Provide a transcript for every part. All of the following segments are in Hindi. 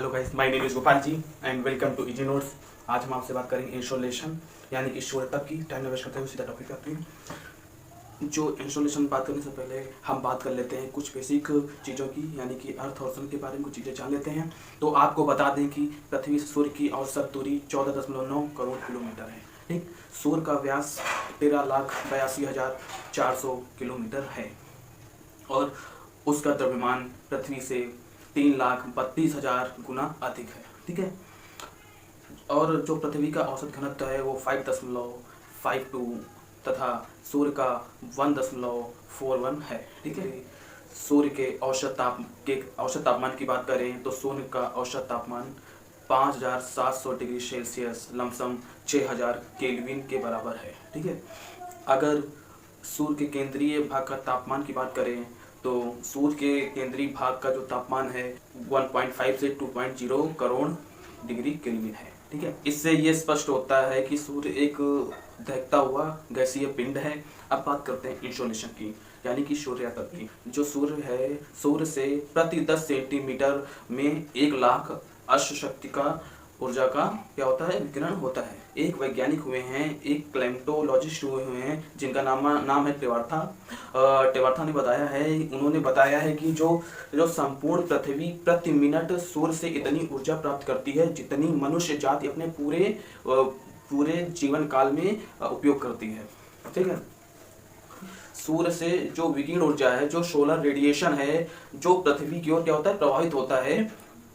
Hello guys, my name is Gopal ji and welcome to easy notes. आज हम आपसे बात करेंगे इंस्टॉलेशन यानी कि सूर्य तक की। टाइम वेस्ट करते हुए सीधा टॉपिक पे आते हैं। जो इंस्टॉलेशन बात करने से पहले हम बात कर लेते हैं कुछ बेसिक चीज़ों की, यानी कि अर्थ और सन के बारे में कुछ चीज़ें जान लेते हैं। तो आपको बता दें कि पृथ्वी से सूर्य की औसत दूरी 14.9 करोड़ किलोमीटर है। ठीक, सूर्य का व्यास 13,82,400 किलोमीटर है और उसका द्रव्यमान पृथ्वी से 3,32,000 गुना अधिक है। ठीक है, और जो पृथ्वी का औसत घनत्व है वो 5.52 तथा सूर्य का 1.41 है। ठीक है, सूर्य के औसत तापमान की बात करें तो सूर्य का औसत तापमान 5,700 डिग्री सेल्सियस लमसम 6,000 केल्विन के बराबर है। ठीक है, अगर सूर्य के केंद्रीय भाग का तापमान की बात करें तो सूर्य के केंद्रीय भाग का जो तापमान है 1.5 से 2.0 करोड़ डिग्री केल्विन है। ठीक है, इससे ये स्पष्ट होता है कि सूर्य एक दहकता हुआ गैसीय पिंड है। अब बात करते हैं इंसोलेशन की, यानी कि सूर्य तक की। जो सूर्य है, सूर्य से प्रति 10 सेंटीमीटर में 1,00,000 अश्व शक्ति का ऊर्जा का क्या होता है, विकिरण होता है। एक वैज्ञानिक हुए हैं, एक क्लाइमेटोलॉजिस्ट हुए हैं जिनका नाम है टेवार्था। टेवार्था ने बताया है, उन्होंने बताया है कि जो संपूर्ण पृथ्वी प्रति मिनट सूर्य से इतनी ऊर्जा प्राप्त करती है जितनी मनुष्य जाति अपने पूरे जीवन काल में उपयोग करती है। ठीक है, सूर्य से जो विकिरण ऊर्जा है, जो सोलर रेडिएशन है, जो पृथ्वी की ओर क्या होता है, प्रभावित होता है,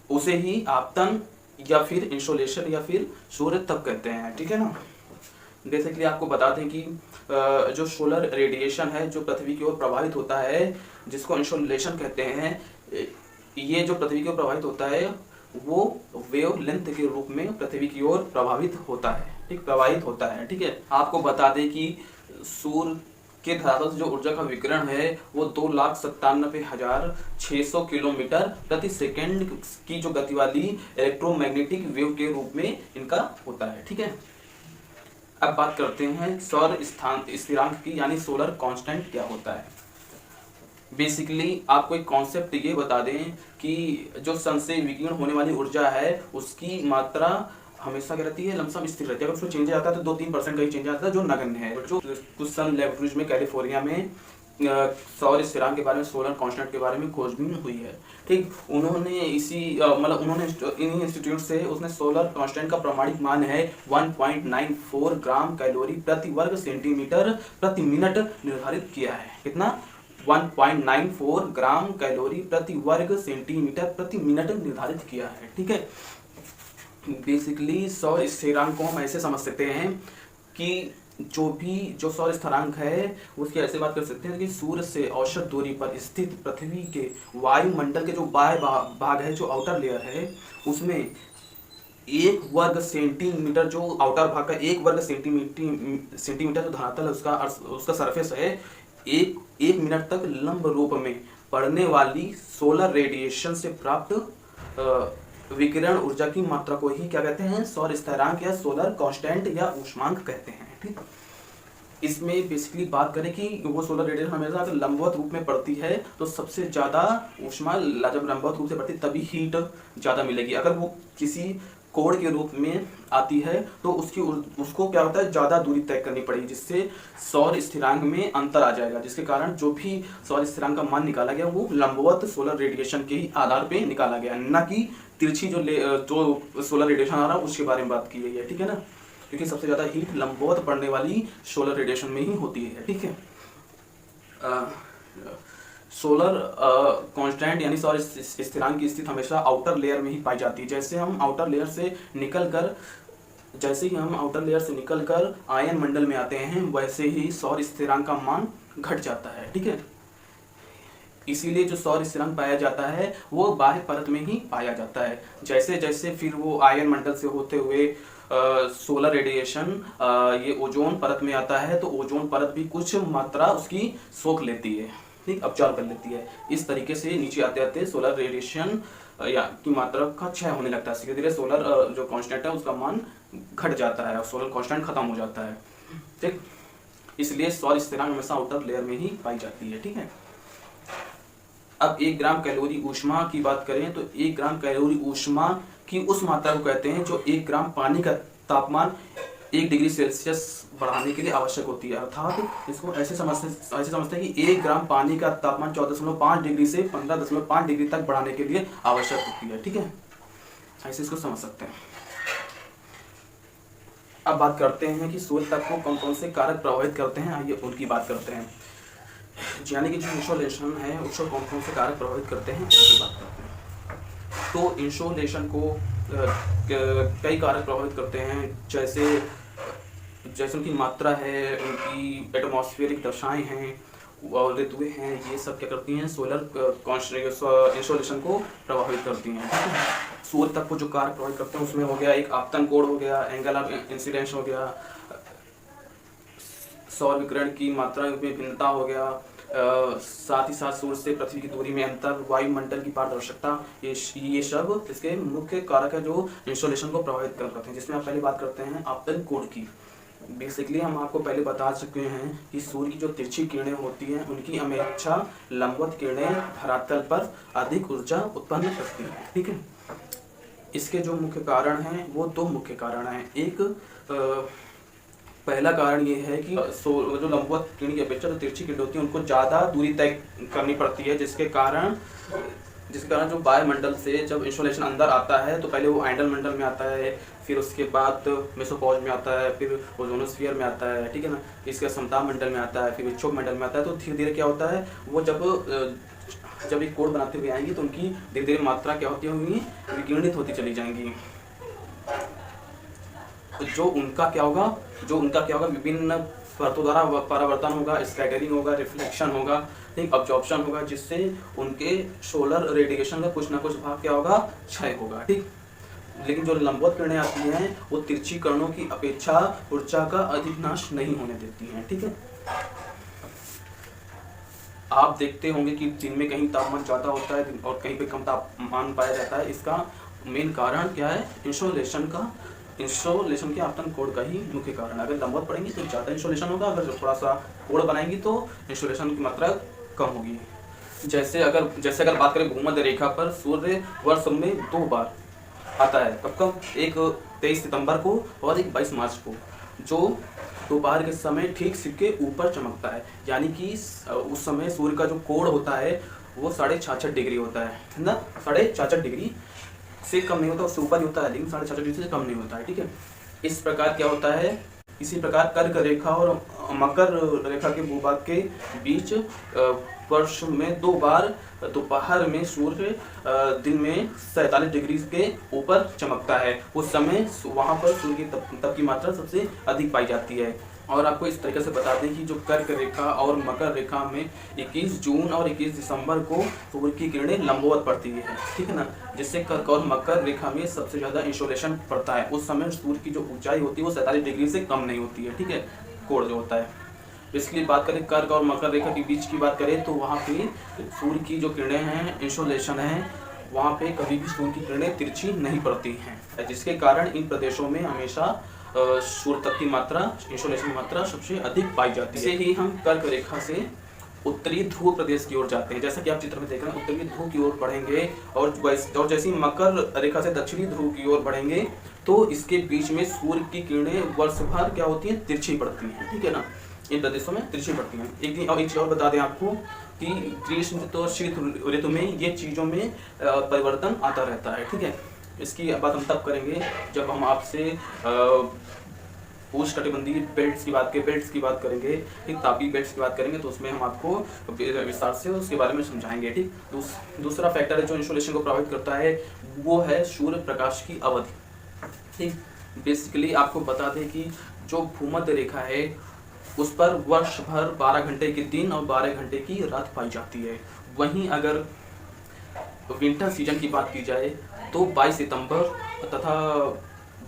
उसे ही आपतन या फिर इंसोलेशन या फिर सूर्य तप कहते हैं। ठीक है ना, बेसिकली आपको बता दें कि जो सोलर रेडिएशन है जो पृथ्वी की ओर प्रभावित होता है, जिसको इंसोलेशन कहते हैं, ये जो पृथ्वी की ओर प्रभावित होता है वो वेव लेंथ के रूप में पृथ्वी की ओर प्रभावित होता है। ठीक, प्रवाहित होता है। ठीक है, आपको बता दें कि सूर्य के धरातल से जो ऊर्जा का विकिरण है वो 2,97,600 किलोमीटर प्रति सेकंड की जो गति वाली इलेक्ट्रोमैग्नेटिक वेव के रूप में इनका होता है। ठीक है, अब बात करते हैं सौर स्थिरांक की, यानी सोलर कांस्टेंट क्या होता है। बेसिकली आपको एक कॉन्सेप्ट ये बता दें कि जो सन से विकिरण होने वाली ऊर्जा है उसकी मात्रा हमेशा क्या रहती है, लमसम स्थिर रहती है। अगर उसमें चेंज आता है तो 2-3% का ही चेंज आता है, जो नगण्य है। जो कुछ सन लेबोरेटरीज में कैलिफोर्निया में सौर स्थिरांक के बारे में, सोलर कांस्टेंट के बारे में खोजबीन हुई है। ठीक, उन्होंने उन्होंने इन्हीं इंस्टीट्यूट से उसने सोलर कांस्टेंट का प्रमाणिक मान है 1.94 ग्राम कैलोरी प्रति वर्ग सेंटीमीटर प्रति मिनट निर्धारित किया है। कितना? 1.94 ग्राम कैलोरी प्रति वर्ग सेंटीमीटर प्रति मिनट निर्धारित किया है। ठीक है, बेसिकली सौर स्थिरांक को हम ऐसे समझ सकते हैं कि जो सौर स्थिरांक है उसकी ऐसे बात कर सकते हैं कि सूर्य से औसत दूरी पर स्थित पृथ्वी के वायुमंडल के जो बाह्य भाग है, जो आउटर लेयर है, उसमें 1 वर्ग सेंटीमीटर, जो आउटर भाग का 1 वर्ग सेंटीमीटर जो धरातल है उसका सरफेस है, एक मिनट तक लंब रूप में पड़ने वाली सोलर रेडिएशन से प्राप्त विकिरण ऊर्जा की मात्रा को ही क्या कहते हैं, सौर स्थिरांक या सोलर कांस्टेंट या ऊष्मांक कहते हैं। ठीक, इसमें बेसिकली बात करें कि वो सोलर रेडिएशन हमेशा अगर लंबवत रूप में पड़ती है तो सबसे ज्यादा ऊष्मा, जब लंबवत रूप से पड़ती तभी हीट ज्यादा मिलेगी। अगर वो किसी कोण के रूप में आती है तो उसको क्या होता है, ज्यादा दूरी तय करनी पड़ेगी, जिससे सौर स्थिरांक में अंतर आ जाएगा, जिसके कारण जो भी सौर स्थिरांक का मान निकाला गया वो लंबवत सोलर रेडिएशन के ही आधार पे निकाला गया, न कि तिरछी जो सोलर रेडिएशन आ रहा है उसके बारे में बात की गई है। ठीक है ना, क्योंकि सबसे ज्यादा हीट लंबवत पड़ने वाली सोलर रेडिएशन में ही होती है। ठीक है, सोलर कांस्टेंट यानी सौर स्थिरांक की स्थिति हमेशा आउटर लेयर में ही पाई जाती है। जैसे ही हम आउटर लेयर से निकलकर आयन मंडल में आते हैं, वैसे ही सौर स्थिरांक का मान घट जाता है। ठीक है, इसीलिए जो सौर स्थिरांक पाया जाता है वो बाह्य परत में ही पाया जाता है। जैसे जैसे फिर वो आयन मंडल से होते हुए सोलर रेडिएशन ये ओजोन परत में आता है तो ओजोन परत भी कुछ मात्रा उसकी सोख लेती है, ठीक, अब्जॉर्ब कर लेती है। इस तरीके से नीचे आते आते सोलर रेडिएशन या की मात्रा का क्षय होने लगता है। धीरे धीरे सोलर जो कांस्टेंट है उसका मान घट जाता है और सोलर कांस्टेंट खत्म हो जाता है। ठीक, इसलिए सौर स्थिरांक हमेशा आउटर लेयर में ही पाई जाती है। ठीक है, अब 1 ग्राम कैलोरी ऊष्मा की बात करें तो 1 ग्राम कैलोरी ऊष्मा की उस मात्रा को कहते हैं जो 1 ग्राम पानी का तापमान 1 डिग्री सेल्सियस बढ़ाने के लिए आवश्यक होती है। अर्थात इसको ऐसे समझते हैं कि 1 ग्राम पानी का तापमान 14.5 डिग्री से 15.5 डिग्री तक बढ़ाने के लिए आवश्यक होती है। ठीक है, ऐसे इसको समझ सकते हैं। अब बात करते हैं कि सूर्य तत्व को कौन कौन से कारक प्रभावित करते हैं, आइए उनकी बात करते हैं। यानी कि जो इंसोलेशन है उसको कौन कौन से कारक प्रभावित करते हैं उनकी बात करते हैं। तो इंसोलेशन को कई कारक प्रभावित करते हैं, जैसे उनकी मात्रा है, उनकी एटमॉस्फेरिक दशाएं हैं और ऋतुएं हैं, ये सब क्या करती हैं सोलर इंसोलेशन को प्रभावित करती हैं। सूर्य तत्व को जो कारक प्रभावित करते हैं उसमें हो गया एक आपतन कोण हो गया, एंगल ऑफ इंसिडेंस हो गया, सौर विकिरण की मात्रा में भिन्नता हो गया, साथ ही साथ सूर्य से पृथ्वी की दूरी में अंतर, वायुमंडल की पारदर्शिता, ये सब इसके मुख्य कारक है जो इंसोलेशन को प्रभावित करते हैं। जिसमें आप पहले बात करते हैं आपतन कोण की। बेसिकली हम आपको पहले बता चुके हैं कि सूर्य की जो तिरछी किरणें होती हैं उनकी अपेक्षा लंबवत किरणें धरातल पर अधिक ऊर्जा उत्पन्न करती हैं। ठीक है, इसके जो मुख्य कारण हैं वो 2 मुख्य कारण हैं। एक पहला कारण ये है कि जो लंबवत किरण की अपेक्षा जो तिरछी किरण होती है उनको ज़्यादा दूरी तय करनी पड़ती है, जिसके कारण जो वायुमंडल से जब इंसोलेशन अंदर आता है तो पहले वो आइडल मंडल में आता है, फिर उसके बाद मेसोपॉज में आता है, फिर ओजोनोस्फीयर में आता है। ठीक है ना, इसके समताप मंडल में आता है, फिर विक्षोभ मंडल में आता है। तो धीरे धीरे क्या होता है, वो जब एक कोण बनाते हुए आएंगी तो उनकी धीरे धीरे मात्रा क्या होती होगी, विकिरणित होती चली जाएंगी। जो उनका क्या होगा विभिन्न परतों द्वारा परावर्तन होगा, स्कैटरिंग होगा, रिफ्लेक्शन होगा, ठीक, अब्जॉर्प्शन होगा, जिससे उनके सोलर रेडिएशन का कुछ ना कुछ भाग क्या होगा, क्षय होगा। ठीक, लेकिन जो लंबवत किरणें आती हैं वो तिरछी किरणों की अपेक्षा ऊर्जा का अधिक नाश नहीं होने देती हैं। ठीक है, आप देखते होंगे कि दिन में कहीं तापमान ज़्यादा होता है और कहीं पे कम तापमान पाया जाता है। इसका मेन कारण क्या है, इंसोलेशन के आपतन कोण का ही मुख्य कारण। अगर लंबवत पड़ेंगी तो ज़्यादा इंसोलेशन होगा, अगर थोड़ा सा कोण बनाएंगी तो इंसोलेशन की मात्रा कम होगी। जैसे अगर बात करें भूमध्य रेखा पर सूर्य वर्ष में 2 बार आता है। कब, एक 23 सितंबर को और एक 22 मार्च को, जो दोपहर के समय ठीक सिर के ऊपर चमकता है। यानी कि उस समय सूर्य का जो कोण होता है वो 66.5 डिग्री होता है ना, 66.5 डिग्री से कम नहीं होता, उससे ऊपर ही होता है, लेकिन 66.5 डिग्री से कम नहीं होता है। ठीक है, इस प्रकार क्या होता है, इसी प्रकार कर्क रेखा और मकर रेखा के भूभाग के बीच वर्ष में 2 बार दोपहर में सूर्य दिन में 47 डिग्री के ऊपर चमकता है। उस समय वहां पर सूर्य की तप की मात्रा सबसे अधिक पाई जाती है। और आपको इस तरीके से बता दें कि जो कर्क रेखा और मकर रेखा में 21 जून और 21 दिसंबर को सूर्य की किरणें लंबवत पड़ती है। ठीक है ना, जिससे कर्क और मकर रेखा में सबसे ज़्यादा इंसोलेशन पड़ता है। उस समय सूर्य की जो ऊंचाई होती है वो 47 डिग्री से कम नहीं होती है। ठीक है, कोण जो होता है। इसलिए बात करें कर्क और मकर रेखा के बीच की बात करें तो वहाँ पे सूर्य की जो किरणें हैं, इंसोलेशन है, वहाँ पे कभी भी सूर्य की किरणें तिरछी नहीं पड़ती हैं, जिसके कारण इन प्रदेशों में हमेशा सूर्य तत्व की मात्रा, इंसोलेशन की मात्रा सबसे अधिक पाई जाती है। इसे ही हम कर्क रेखा से उत्तरी ध्रुव प्रदेश की ओर जाते हैं। जैसा कि आप चित्र में देख रहे हैं, उत्तरी ध्रुव की ओर बढ़ेंगे और जैसे ही मकर रेखा से दक्षिणी ध्रुव की ओर बढ़ेंगे तो इसके बीच में सूर्य की किरणें वर्ष भर क्या होती हैं, तिरछी पड़ती हैं। ठीक है ना, इन प्रदेशों में तिरछी पड़ती हैं। एक चीज और बता दें आपको कि ग्रीष्म ऋतु और शीत ऋतु में ये चीज़ों में परिवर्तन आता रहता है। ठीक है, इसकी बात हम तब करेंगे जब हम आपसे उष्णकटिबंधीय बेल्ट्स की बात करेंगे, ठीक, तापीय बेल्ट्स की बात करेंगे तो उसमें हम आपको विस्तार से उसके बारे में समझाएंगे। ठीक, दूसरा फैक्टर है जो इंसोलेशन को प्रभावित करता है वो है सूर्य प्रकाश की अवधि। ठीक, बेसिकली आपको बता दें कि जो भूमध्य रेखा है उस पर वर्ष भर 12 घंटे के दिन और 12 घंटे की रात पाई जाती है। वहीं अगर विंटर सीजन की बात की जाए तो 22 सितंबर तथा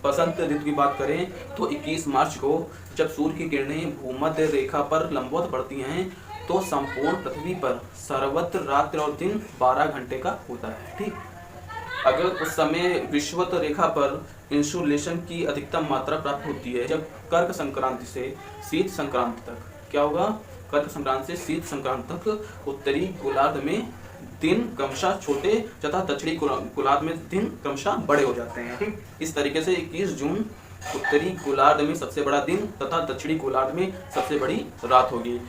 बसंत ऋतु की बात करें तो 21 मार्च को जब सूर्य की किरणें भूमध्य रेखा पर लंबवत पड़ती हैं तो संपूर्ण पृथ्वी पर सर्वत्र रात्रि और दिन 12 घंटे का होता है। ठीक, अगर उस समय विषुवत रेखा पर इंसोलेशन की अधिकतम मात्रा प्राप्त होती है जब कर्क संक्रांति से शीत संक्रांति तक क्या होगा, कर्क संक्रांत से शीत संक्रांत तक उत्तरी गोलार्ध में दिन क्रमशः छोटे तथा दक्षिणी गोलार्ध में दिन क्रमशः बड़े हो जाते हैं। ठीक, इस तरीके से 21 जून उत्तरी गोलार्ध में सबसे बड़ा दिन तथा दक्षिणी गोलार्ध में सबसे बड़ी रात होगी।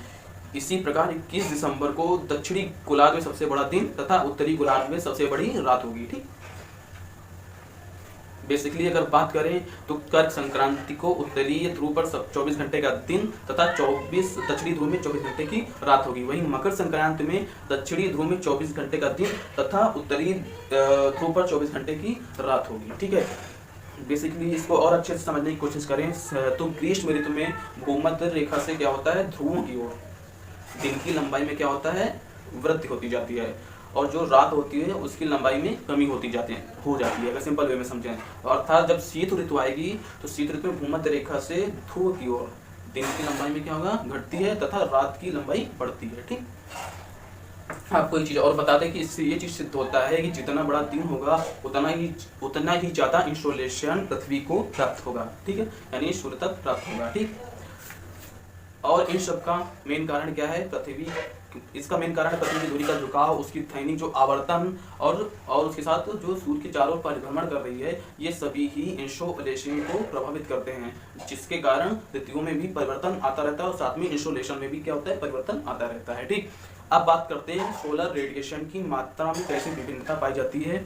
इसी प्रकार 21 दिसंबर को दक्षिणी गोलार्ध में सबसे बड़ा दिन तथा उत्तरी गोलार्ध में सबसे बड़ी रात होगी। ठीक, बेसिकली अगर बात करें तो कर्क संक्रांति को उत्तरीय ध्रुव पर 24 घंटे का दिन तथा 24 दक्षिणी ध्रुव में 24 घंटे की रात होगी। वहीं मकर संक्रांति में दक्षिणी ध्रुव में 24 घंटे का दिन तथा उत्तरी ध्रुव पर 24 घंटे की रात होगी। ठीक है, बेसिकली इसको और अच्छे से समझने की कोशिश करें तो ग्रीष्म ऋतु में भूमध्य रेखा से क्या होता है, ध्रुवों की ओर दिन की लंबाई में क्या होता है, वृद्धि होती जाती है और जो रात होती है उसकी लंबाई में कमी होती हो जाती है। अगर सिंपल वे में समझें, अर्थात जब शीत ऋतु आएगी तो शीत ऋतु में भूमध्य रेखा से ध्रुव की ओर दिन की लंबाई में क्या होगा, घटती है तथा रात की लंबाई बढ़ती है। ठीक, आपको एक चीज और बता दें कि इससे ये चीज सिद्ध होता है कि जितना बड़ा दिन होगा उतना ही ज्यादा इंसोलेशन पृथ्वी को प्राप्त होगा। ठीक है, यानी सूर्य तक प्राप्त होगा। ठीक, और इन सब का मेन कारण क्या है, इसका मेन कारण पृथ्वी की दूरी का झुकाव, उसकी दैनिक जो आवर्तन और उसके साथ जो सूर्य के चारों ओर परिभ्रमण कर रही है, ये सभी ही इंसोलेशन को प्रभावित करते हैं, जिसके कारण ऋतुओं में भी परिवर्तन आता रहता है और साथ में इंसोलेशन में भी क्या होता है, परिवर्तन आता रहता है। ठीक, अब बात करते हैं सोलर रेडिएशन की मात्रा में कैसे विभिन्नता पाई जाती है।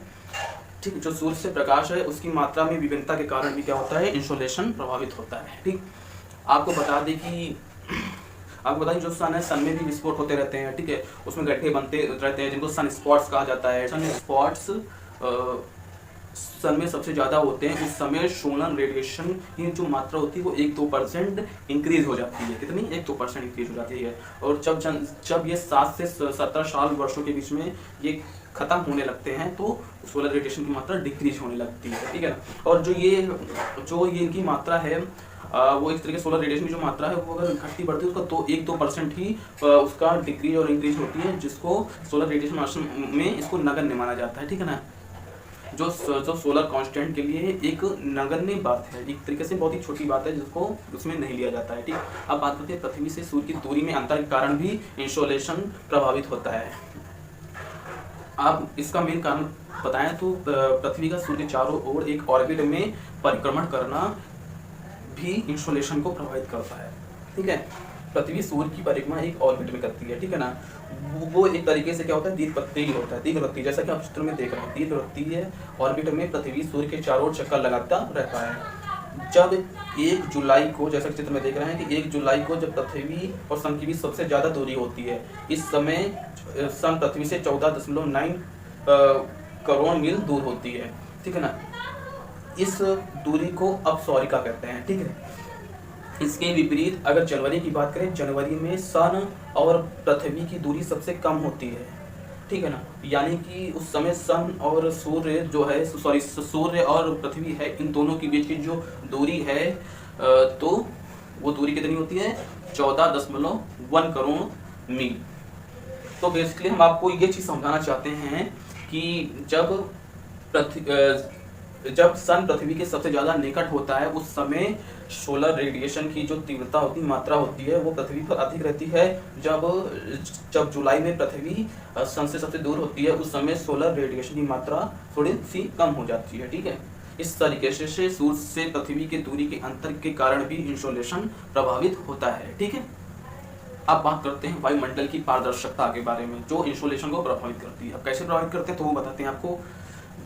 ठीक, जो सूर्य से प्रकाश है उसकी मात्रा में विभिन्नता के कारण भी क्या होता है, इंसोलेशन प्रभावित होता है। ठीक, आपको बताएं जो सन है, सन में भी विस्फोट होते रहते हैं। ठीक है, उसमें गड्ढे बनते रहते हैं जिनको सन स्पॉट्स कहा जाता है। सन स्पॉट्स सन में सबसे ज्यादा होते हैं। उस समय सोलर रेडिएशन की जो मात्रा होती है वो 1-2% इंक्रीज हो जाती है। कितनी, 1-2% इंक्रीज हो जाती है। और जब ये 7 से 17 साल वर्षों के बीच में ये खत्म होने लगते हैं तो सोलर रेडिएशन की मात्रा डिक्रीज होने लगती है। ठीक है, और जो ये इनकी मात्रा है वो एक तरीके सोलर रेडिएशन की जो मात्रा है वो अगर घटती बढ़ती है उसका तो 1-2% ही उसका डिक्रीज और इंक्रीज होती है, जिसको सोलर रेडिएशन में इसको नगण्य माना जाता है। ठीक है ना, जो सोलर कांस्टेंट के लिए एक नगण्य बात है, एक तरीके से बहुत ही छोटी बात है जिसको उसमें नहीं लिया जाता है। ठीक, अब बात करते हैं पृथ्वी से सूर्य की दूरी में अंतर के कारण भी इंसोलेशन प्रभावित होता है। आप इसका मेन कारण बताएं तो पृथ्वी का सूर्य के चारों ओर एक ऑर्बिट में परिक्रमण करना भी इंसोलेशन को प्रभावित करता है। ठीक है, पृथ्वी सूर्य की परिक्रमा एक ऑर्बिट में करती है। ठीक है ना, वो एक तरीके से क्या होता है, दीर्घवृत्तीय होता है। दीर्घवृत्तीय जैसा कि आप चित्र में देख रहे हैं, दीर्घवृत्तीय ऑर्बिट में पृथ्वी सूर्य के चारों ओर चक्कर लगाता रहता है। जब 1 जुलाई को, जैसा कि चित्र में देख रहे हैं कि 1 जुलाई को जब पृथ्वी और सन की बीच सबसे ज्यादा दूरी होती है, इस समय सन पृथ्वी से 14.9 करोड़ मील दूर होती है। ठीक है ना, इस दूरी को अपसौरिका कहते हैं। ठीक है, इसके विपरीत अगर जनवरी की बात करें, जनवरी में सन और पृथ्वी की दूरी सबसे कम होती है। ठीक है ना, यानी कि उस समय सन और सूर्य जो है, सूर्य और पृथ्वी है, इन दोनों के बीच की जो दूरी है तो वो दूरी कितनी होती है, 14.1 करोड़ मील। तो बेसिकली हम आपको ये चीज समझाना चाहते हैं कि जब सन पृथ्वी के सबसे ज्यादा निकट होता है उस समय सोलर रेडिएशन की जो तीव्रता होती है, मात्रा होती है, वो पृथ्वी पर अधिक रहती है। जब जुलाई में पृथ्वी सन से सबसे दूर होती है उस समय सोलर रेडिएशन की मात्रा थोड़ी सी कम हो जाती है। ठीक है, इस तरीके से सूर्य से पृथ्वी की दूरी के अंतर के कारण भी इंसोलेशन प्रभावित होता है। ठीक है, अब बात करते हैं वायुमंडल की पारदर्शिता के बारे में जो इंसोलेशन को प्रभावित करती है। अब कैसे प्रभावित करते हैं तो वो बताते हैं आपको।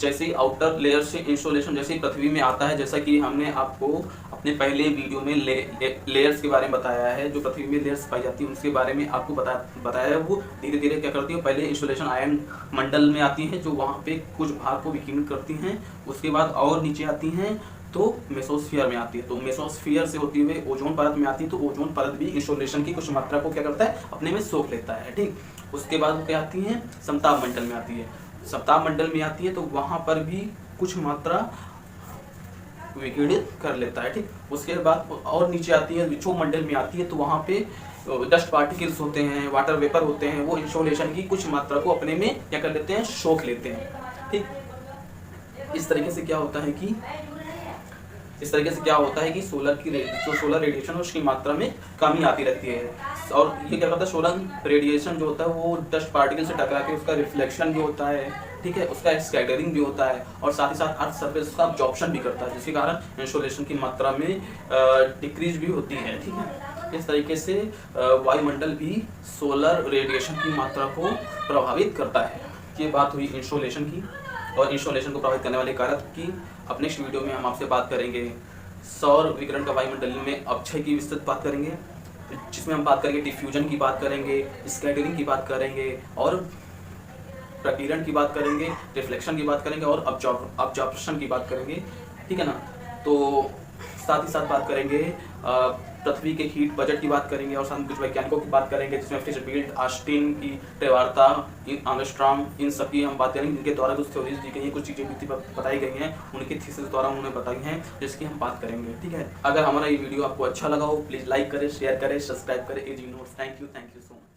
जैसे ही आउटर लेयर से इंसोलेशन जैसे ही पृथ्वी में आता है, जैसा कि हमने आपको अपने पहले वीडियो में लेयर्स के बारे में बताया है, जो पृथ्वी में लेयर्स पाई जाती है उसके बारे में आपको बताया है। वो धीरे धीरे क्या करती है, पहले इंसोलेशन आयन मंडल में आती है जो वहाँ पे कुछ भाग को विकिरणित करती हैं, उसके बाद और नीचे आती हैं तो मेसोस्फीयर में आती है, तो मेसोस्फीयर से होती हुए ओजोन परत में आती है, तो ओजोन परत भी इंसोलेशन की कुछ मात्रा को क्या करता है, अपने में सोख लेता है। ठीक, उसके बाद वो क्या आती है, समताप मंडल में आती है। सप्ताह मंडल में आती है तो वहां पर भी कुछ मात्रा विकिरणित कर लेता है। ठीक, उसके बाद और नीचे आती है, विक्षोभ मंडल में आती है तो वहां पे डस्ट पार्टिकल्स होते हैं, वाटर वेपर होते हैं, वो इंसोलेशन की कुछ मात्रा को अपने में क्या कर लेते हैं, सोख लेते हैं। ठीक, इस तरीके से क्या होता है कि सोलर रेडिएशन उसकी मात्रा में कमी आती रहती है। और ये क्या करता है, सोलर रेडिएशन जो होता है वो डस्ट पार्टिकल से टकरा के उसका रिफ्लेक्शन भी होता है, ठीक है, उसका स्कैटरिंग भी होता है और साथ ही साथ अर्थ सरफेस का अब्जॉर्प्शन भी करता है, जिसके कारण इंसोलेशन की मात्रा में डिक्रीज भी होती है, ठीक है। इस तरीके से वायुमंडल भी सोलर रेडिएशन की मात्रा को प्रभावित करता है। ये बात हुई इंसोलेशन की और इंसोलेशन को प्रभावित करने वाले कारक की। अब नेक्स्ट वीडियो में हम आपसे बात करेंगे सौर विकिरण का वायुमंडल में अपक्षय की विस्तृत बात करेंगे, जिसमें हम बात करेंगे डिफ्यूजन की बात करेंगे, स्कैटरिंग की बात करेंगे और प्रकीर्णन की बात करेंगे, रिफ्लेक्शन की बात करेंगे और अब्जॉर्प्शन की बात करेंगे, ठीक है ना। तो साथ ही साथ बात करेंगे पृथ्वी के हीट बजट की बात करेंगे और साथ कुछ वैज्ञानिकों की बात करेंगे, जिसमें फिशरबिल्ड, ऑस्टिन की ट्रेवार्ता, आर्मस्ट्रांग, इन सब की हम बात करेंगे, जिनके द्वारा कुछ थ्योरीज दी गई हैं, कुछ चीज़ें बताई गई हैं, उनकी थीसिस द्वारा उन्होंने बताई हैं, जिसकी हम बात करेंगे, ठीक है। अगर हमारा ये वीडियो आपको अच्छा लगा हो प्लीज़ लाइक करें, शेयर करें, सब्सक्राइब करें AG notes. Thank you so much.